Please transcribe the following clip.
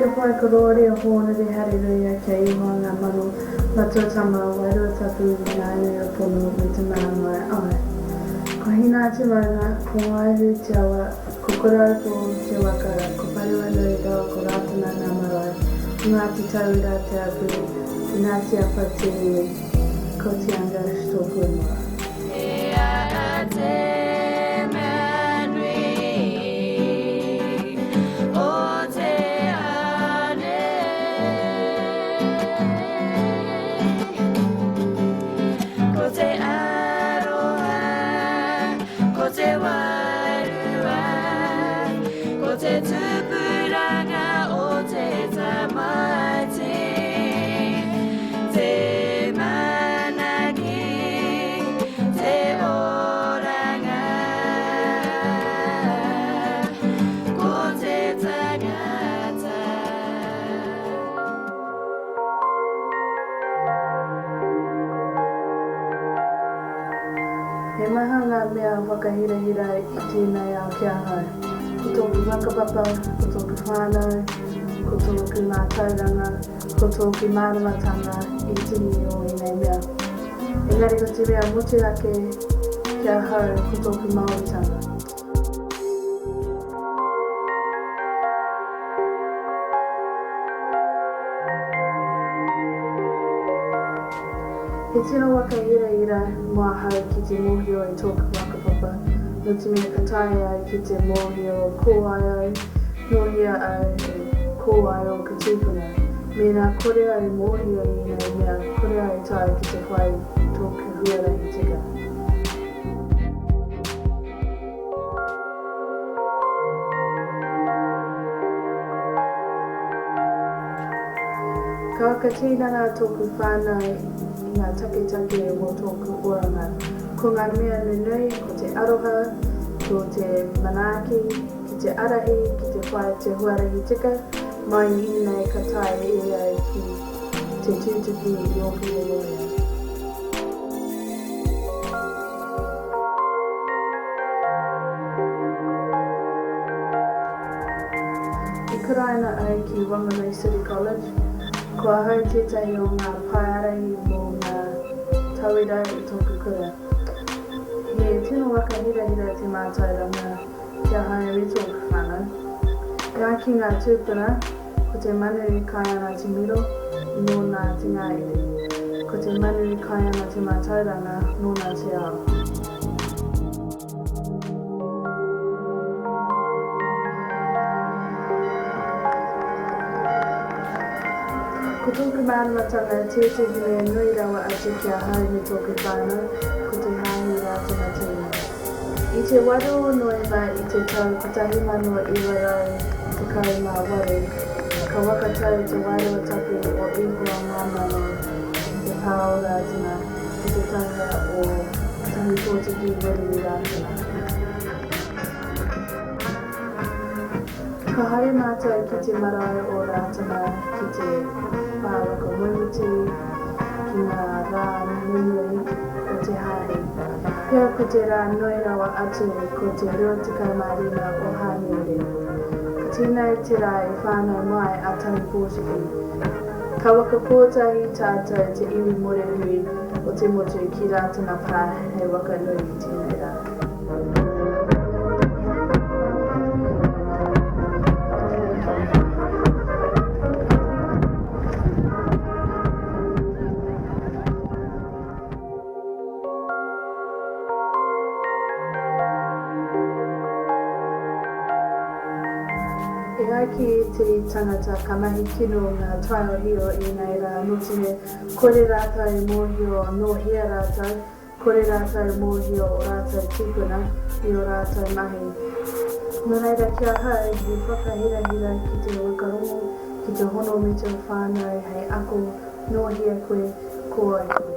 Te Kaikorero hoohonu te harerea kei hanga manu matutama wairua tatu I ngā ea pono me te mana mai ai. Ko hina te maunga, ko ngaihu te awa, ko korau ko te wakara, ko pariwa nui rawa ko rātana ngā marae, ngā te tauira te apu, ngā te apa te iwi, ko te anga stopu mua. He maha ngā mea whakahirahira I tēnei ao kia hai. Ko tōku whakapapa, ko tōku whānau, ko tōku ngā tauranga, ko tōku Maaoritanga I tini o I nei mea. Engari ko te mea motu ake kia hau ko tōku Maaoritanga. He tino wakaira mua hau ki te mōhio I tōku whakapapa, no te mea katai ai ki te mōhio kōai au, nohia au e kōai o ka tūpuna. Me nā kore au mōhio I nei mea kore au tai ki te whai tōku huarahi tika. Ka wakatīnanga tōku whānau I ngā take o tōku oranga. Ko ngā mea nunui, ko te aroha, ko te manaaki, ki te arahi, ki te whai te huarahi tika, mai I nei ka tae I au ki te tūtuki I oku e loia. I karaina au ki Whanganui City College, kua hau tētahi o ngā paiarahi mō ngā tauira I tōku kura. He tino wakahirahira te mātauranga kia haere I tōku whanau. Ngā ki ngā tūpuna, ko te manu I kai ana te miro, nō nā te ngāire. Ko te manu I kai ana te mātauranga, nō nā te ao. Ko tōku Maaoritanga tētahi mea nui rawa atu kia hau me tōku whānau, ko te hāhi rātana tēnei. I te waro o noema I te tau 1928, ka wakatau te wairua tapu o Ihoa Māmano te pāo rātana I te tanga o tahi Pōtiki Weri rātana. Ka haere mātou ki te marae o rātana ki te pāwaka whiti, ki ngā rā nui o te haere. Pea ko te rā nui rawa atu ko te 25 o hāniere. Ka tēnei te rā I whānau mai a tahi Pōtiki. Ka waka pōtahi tātou te iwi more hui o te motu ki rātana pā hei waka nui I tēnei rā. E ai ki te tangata ka mahi kino ngā taiohi o I nei rā notine kore rātou mōhio nohia rātou, kore rātou mōhio o rātou tūpuna I o rātou mahi. Nō reira kia hau, I whakahirahira ki te wakarongo, ki te hono me te whānau hei ako nohia koe ko ai koe.